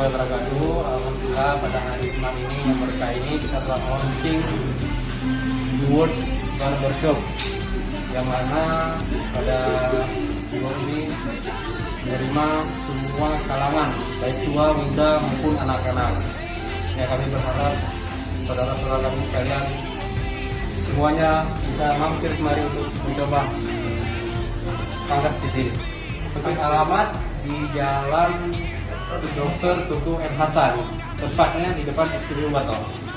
mulai berangkat dulu. Alhamdulillah pada hari Jumat ini yang berkah ini kita telah launching World Barbershop, yang mana pada World ini menerima semua kalangan, baik tua, muda maupun anak-anak. Ya, kami berharap saudara-saudara kami sekalian semuanya bisa mampir kemari untuk mencoba pangkas di sini. Untuk alamat di Jalan Dr. Tuku M. Hasan, tepatnya di depan SPBU Batok.